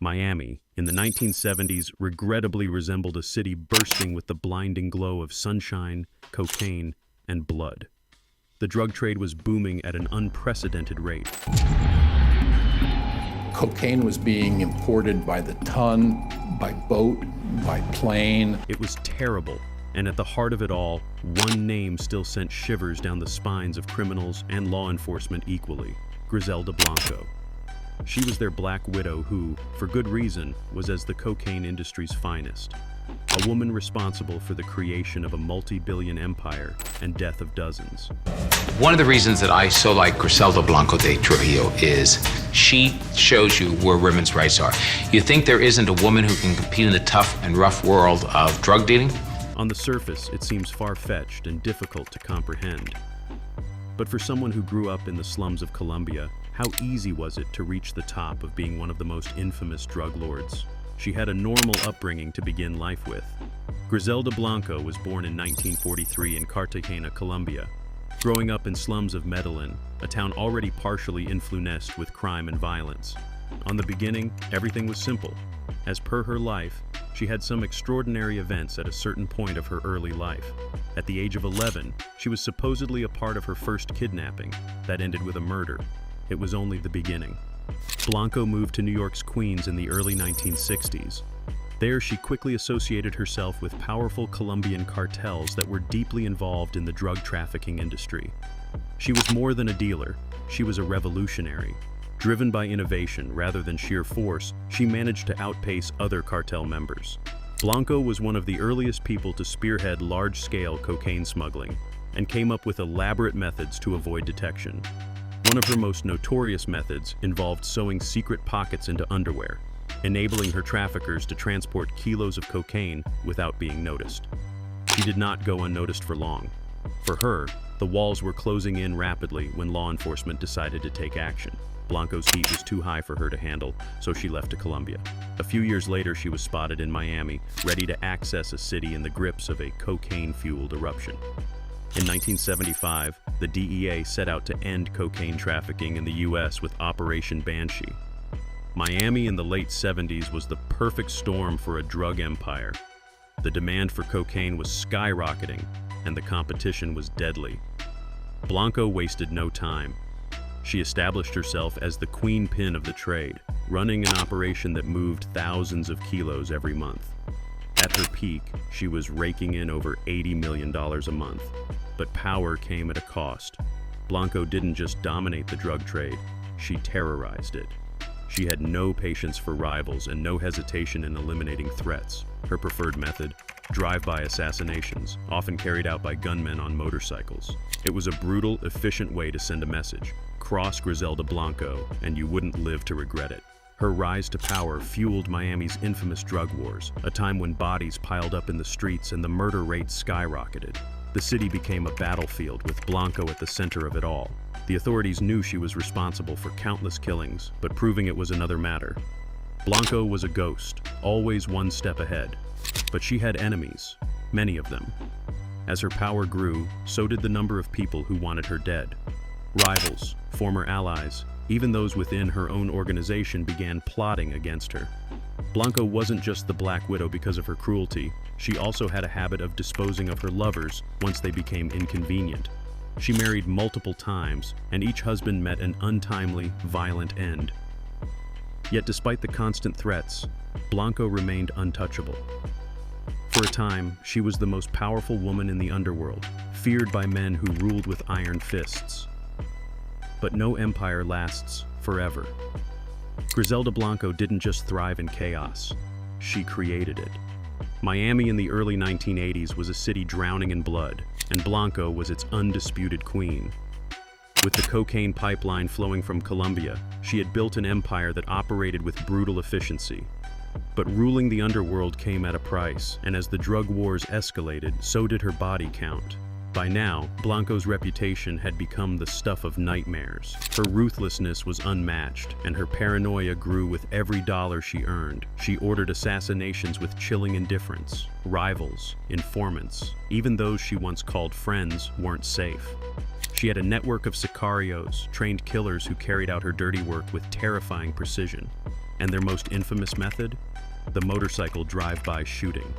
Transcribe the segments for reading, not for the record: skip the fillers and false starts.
Miami, in the 1970s, regrettably resembled a city bursting with the blinding glow of sunshine, cocaine, and blood. The drug trade was booming at an unprecedented rate. Cocaine was being imported by the ton, by boat, by plane. It was terrible, and at the heart of it all, one name still sent shivers down the spines of criminals and law enforcement equally: Griselda Blanco. She was their black widow who, for good reason, was as the cocaine industry's finest. A woman responsible for the creation of a multi-billion empire and death of dozens. One of the reasons that I so like Griselda Blanco de Trujillo is she shows you where women's rights are. You think there isn't a woman who can compete in the tough and rough world of drug dealing? On the surface, it seems far-fetched and difficult to comprehend. But for someone who grew up in the slums of Colombia, how easy was it to reach the top of being one of the most infamous drug lords? She had a normal upbringing to begin life with. Griselda Blanco was born in 1943 in Cartagena, Colombia. Growing up in slums of Medellín, a town already partially influenced with crime and violence. On the beginning, everything was simple. As per her life, she had some extraordinary events at a certain point of her early life. At the age of 11, she was supposedly a part of her first kidnapping that ended with a murder. It was only the beginning. Blanco moved to New York's Queens in the early 1960s. There, she quickly associated herself with powerful Colombian cartels that were deeply involved in the drug trafficking industry. She was more than a dealer, she was a revolutionary. Driven by innovation rather than sheer force, she managed to outpace other cartel members. Blanco was one of the earliest people to spearhead large-scale cocaine smuggling and came up with elaborate methods to avoid detection. One of her most notorious methods involved sewing secret pockets into underwear, enabling her traffickers to transport kilos of cocaine without being noticed. She did not go unnoticed for long. For her, the walls were closing in rapidly when law enforcement decided to take action. Blanco's heat was too high for her to handle, so she left to Colombia. A few years later, she was spotted in Miami, ready to access a city in the grips of a cocaine-fueled eruption. In 1975, the DEA set out to end cocaine trafficking in the U.S. with Operation Banshee. Miami in the late 70s was the perfect storm for a drug empire. The demand for cocaine was skyrocketing, and the competition was deadly. Blanco wasted no time. She established herself as the queen pin of the trade, running an operation that moved thousands of kilos every month. At her peak, she was raking in over $80 million a month. But power came at a cost. Blanco didn't just dominate the drug trade, she terrorized it. She had no patience for rivals and no hesitation in eliminating threats. Her preferred method: drive-by assassinations, often carried out by gunmen on motorcycles. It was a brutal, efficient way to send a message. Cross Griselda Blanco, and you wouldn't live to regret it. Her rise to power fueled Miami's infamous drug wars, a time when bodies piled up in the streets and the murder rate skyrocketed. The city became a battlefield with Blanco at the center of it all. The authorities knew she was responsible for countless killings, but proving it was another matter. Blanco was a ghost, always one step ahead. But she had enemies, many of them. As her power grew, so did the number of people who wanted her dead. Rivals, former allies, even those within her own organization began plotting against her. Blanco wasn't just the Black Widow because of her cruelty. She also had a habit of disposing of her lovers once they became inconvenient. She married multiple times, and each husband met an untimely, violent end. Yet despite the constant threats, Blanco remained untouchable. For a time, she was the most powerful woman in the underworld, feared by men who ruled with iron fists. But no empire lasts forever. Griselda Blanco didn't just thrive in chaos, she created it. Miami in the early 1980s was a city drowning in blood, and Blanco was its undisputed queen. With the cocaine pipeline flowing from Colombia, she had built an empire that operated with brutal efficiency. But ruling the underworld came at a price, and as the drug wars escalated, so did her body count. By now, Blanco's reputation had become the stuff of nightmares. Her ruthlessness was unmatched, and her paranoia grew with every dollar she earned. She ordered assassinations with chilling indifference. Rivals, informants, even those she once called friends, weren't safe. She had a network of sicarios, trained killers who carried out her dirty work with terrifying precision. And their most infamous method? The motorcycle drive-by shooting.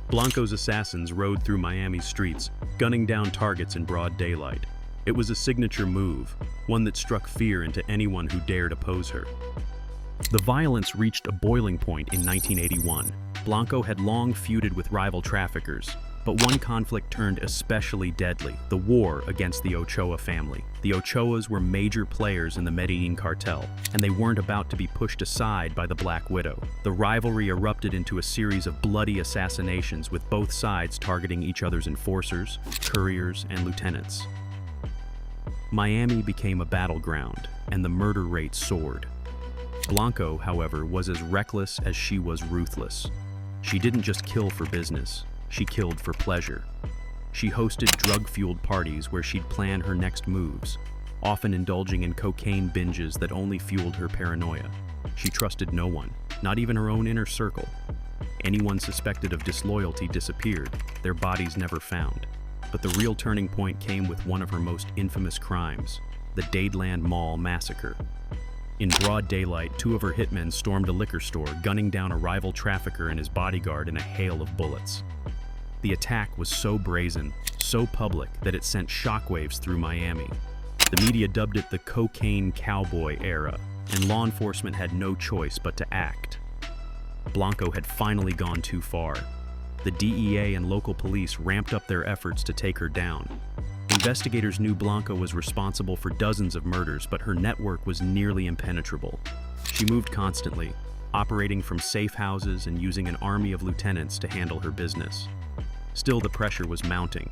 Blanco's assassins rode through Miami's streets, gunning down targets in broad daylight. It was a signature move, one that struck fear into anyone who dared oppose her. The violence reached a boiling point in 1981. Blanco had long feuded with rival traffickers, but one conflict turned especially deadly: the war against the Ochoa family. The Ochoas were major players in the Medellín Cartel, and they weren't about to be pushed aside by the Black Widow. The rivalry erupted into a series of bloody assassinations, with both sides targeting each other's enforcers, couriers, and lieutenants. Miami became a battleground, and the murder rate soared. Blanco, however, was as reckless as she was ruthless. She didn't just kill for business, she killed for pleasure. She hosted drug-fueled parties where she'd plan her next moves, often indulging in cocaine binges that only fueled her paranoia. She trusted no one, not even her own inner circle. Anyone suspected of disloyalty disappeared, their bodies never found. But the real turning point came with one of her most infamous crimes: the Dadeland Mall massacre. In broad daylight, two of her hitmen stormed a liquor store, gunning down a rival trafficker and his bodyguard in a hail of bullets. The attack was so brazen, so public, that it sent shockwaves through Miami. The media dubbed it the cocaine cowboy era, and law enforcement had no choice but to act. Blanco had finally gone too far. The DEA and local police ramped up their efforts to take her down. Investigators knew Blanco was responsible for dozens of murders, but her network was nearly impenetrable. She moved constantly, operating from safe houses and using an army of lieutenants to handle her business. Still, the pressure was mounting.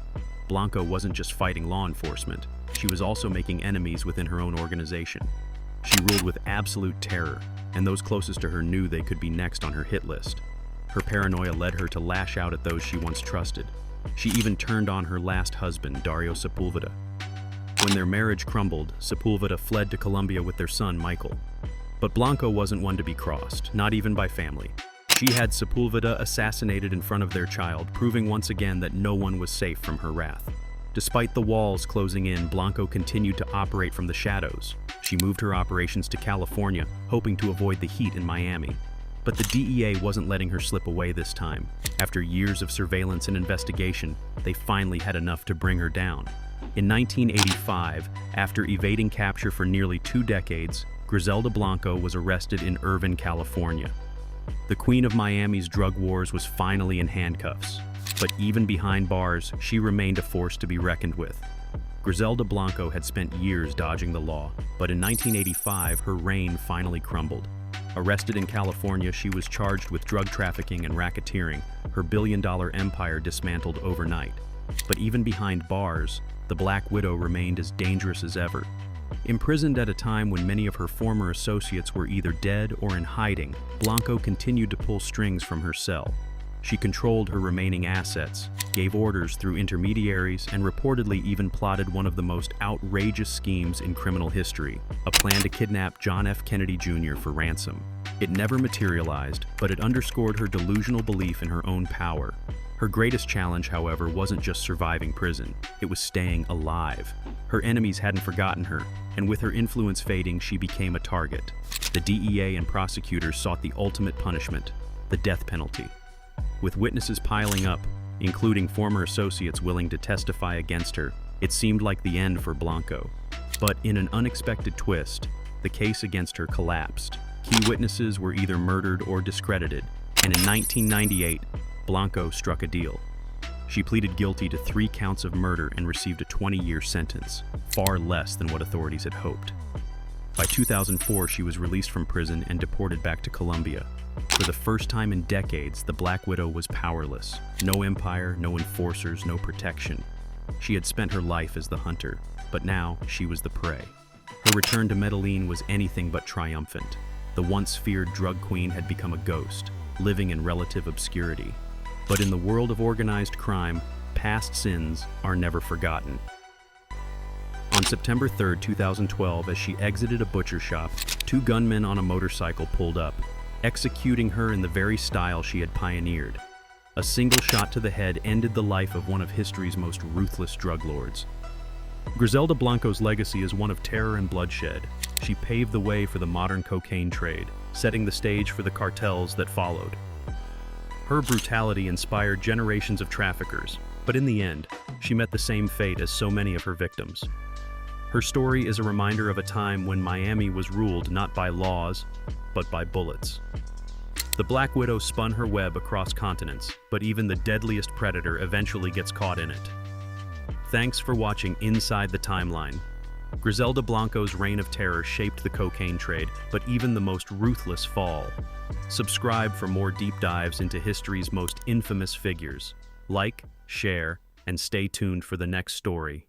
Blanco wasn't just fighting law enforcement, she was also making enemies within her own organization. She ruled with absolute terror, and those closest to her knew they could be next on her hit list. Her paranoia led her to lash out at those she once trusted. She even turned on her last husband, Dario Sepulveda. When their marriage crumbled, Sepulveda fled to Colombia with their son, Michael. But Blanco wasn't one to be crossed, not even by family. She had Sepulveda assassinated in front of their child, proving once again that no one was safe from her wrath. Despite the walls closing in, Blanco continued to operate from the shadows. She moved her operations to California, hoping to avoid the heat in Miami. But the DEA wasn't letting her slip away this time. After years of surveillance and investigation, they finally had enough to bring her down. In 1985, after evading capture for nearly 2 decades, Griselda Blanco was arrested in Irvine, California. The queen of Miami's drug wars was finally in handcuffs. But even behind bars, she remained a force to be reckoned with. Griselda Blanco had spent years dodging the law, but in 1985, her reign finally crumbled. Arrested in California, she was charged with drug trafficking and racketeering, her billion-dollar empire dismantled overnight. But even behind bars, the Black Widow remained as dangerous as ever. Imprisoned at a time when many of her former associates were either dead or in hiding, Blanco continued to pull strings from her cell. She controlled her remaining assets, gave orders through intermediaries, and reportedly even plotted one of the most outrageous schemes in criminal history: a plan to kidnap John F. Kennedy Jr. for ransom. It never materialized, but it underscored her delusional belief in her own power. Her greatest challenge, however, wasn't just surviving prison, it was staying alive. Her enemies hadn't forgotten her, and with her influence fading, she became a target. The DEA and prosecutors sought the ultimate punishment: the death penalty. With witnesses piling up, including former associates willing to testify against her, it seemed like the end for Blanco. But in an unexpected twist, the case against her collapsed. Key witnesses were either murdered or discredited, and in 1998, Blanco struck a deal. She pleaded guilty to 3 counts of murder and received a 20-year sentence, far less than what authorities had hoped. By 2004, she was released from prison and deported back to Colombia. For the first time in decades, the Black Widow was powerless. No empire, no enforcers, no protection. She had spent her life as the hunter, but now she was the prey. Her return to Medellín was anything but triumphant. The once feared drug queen had become a ghost, living in relative obscurity. But in the world of organized crime, past sins are never forgotten. On September 3, 2012, as she exited a butcher shop, 2 gunmen on a motorcycle pulled up, executing her in the very style she had pioneered. A single shot to the head ended the life of one of history's most ruthless drug lords. Griselda Blanco's legacy is one of terror and bloodshed. She paved the way for the modern cocaine trade, setting the stage for the cartels that followed. Her brutality inspired generations of traffickers, but in the end, she met the same fate as so many of her victims. Her story is a reminder of a time when Miami was ruled not by laws, but by bullets. The Black Widow spun her web across continents, but even the deadliest predator eventually gets caught in it. Thanks for watching Inside the Timeline. Griselda Blanco's reign of terror shaped the cocaine trade, but even the most ruthless fall. Subscribe for more deep dives into history's most infamous figures. Like, share, and stay tuned for the next story.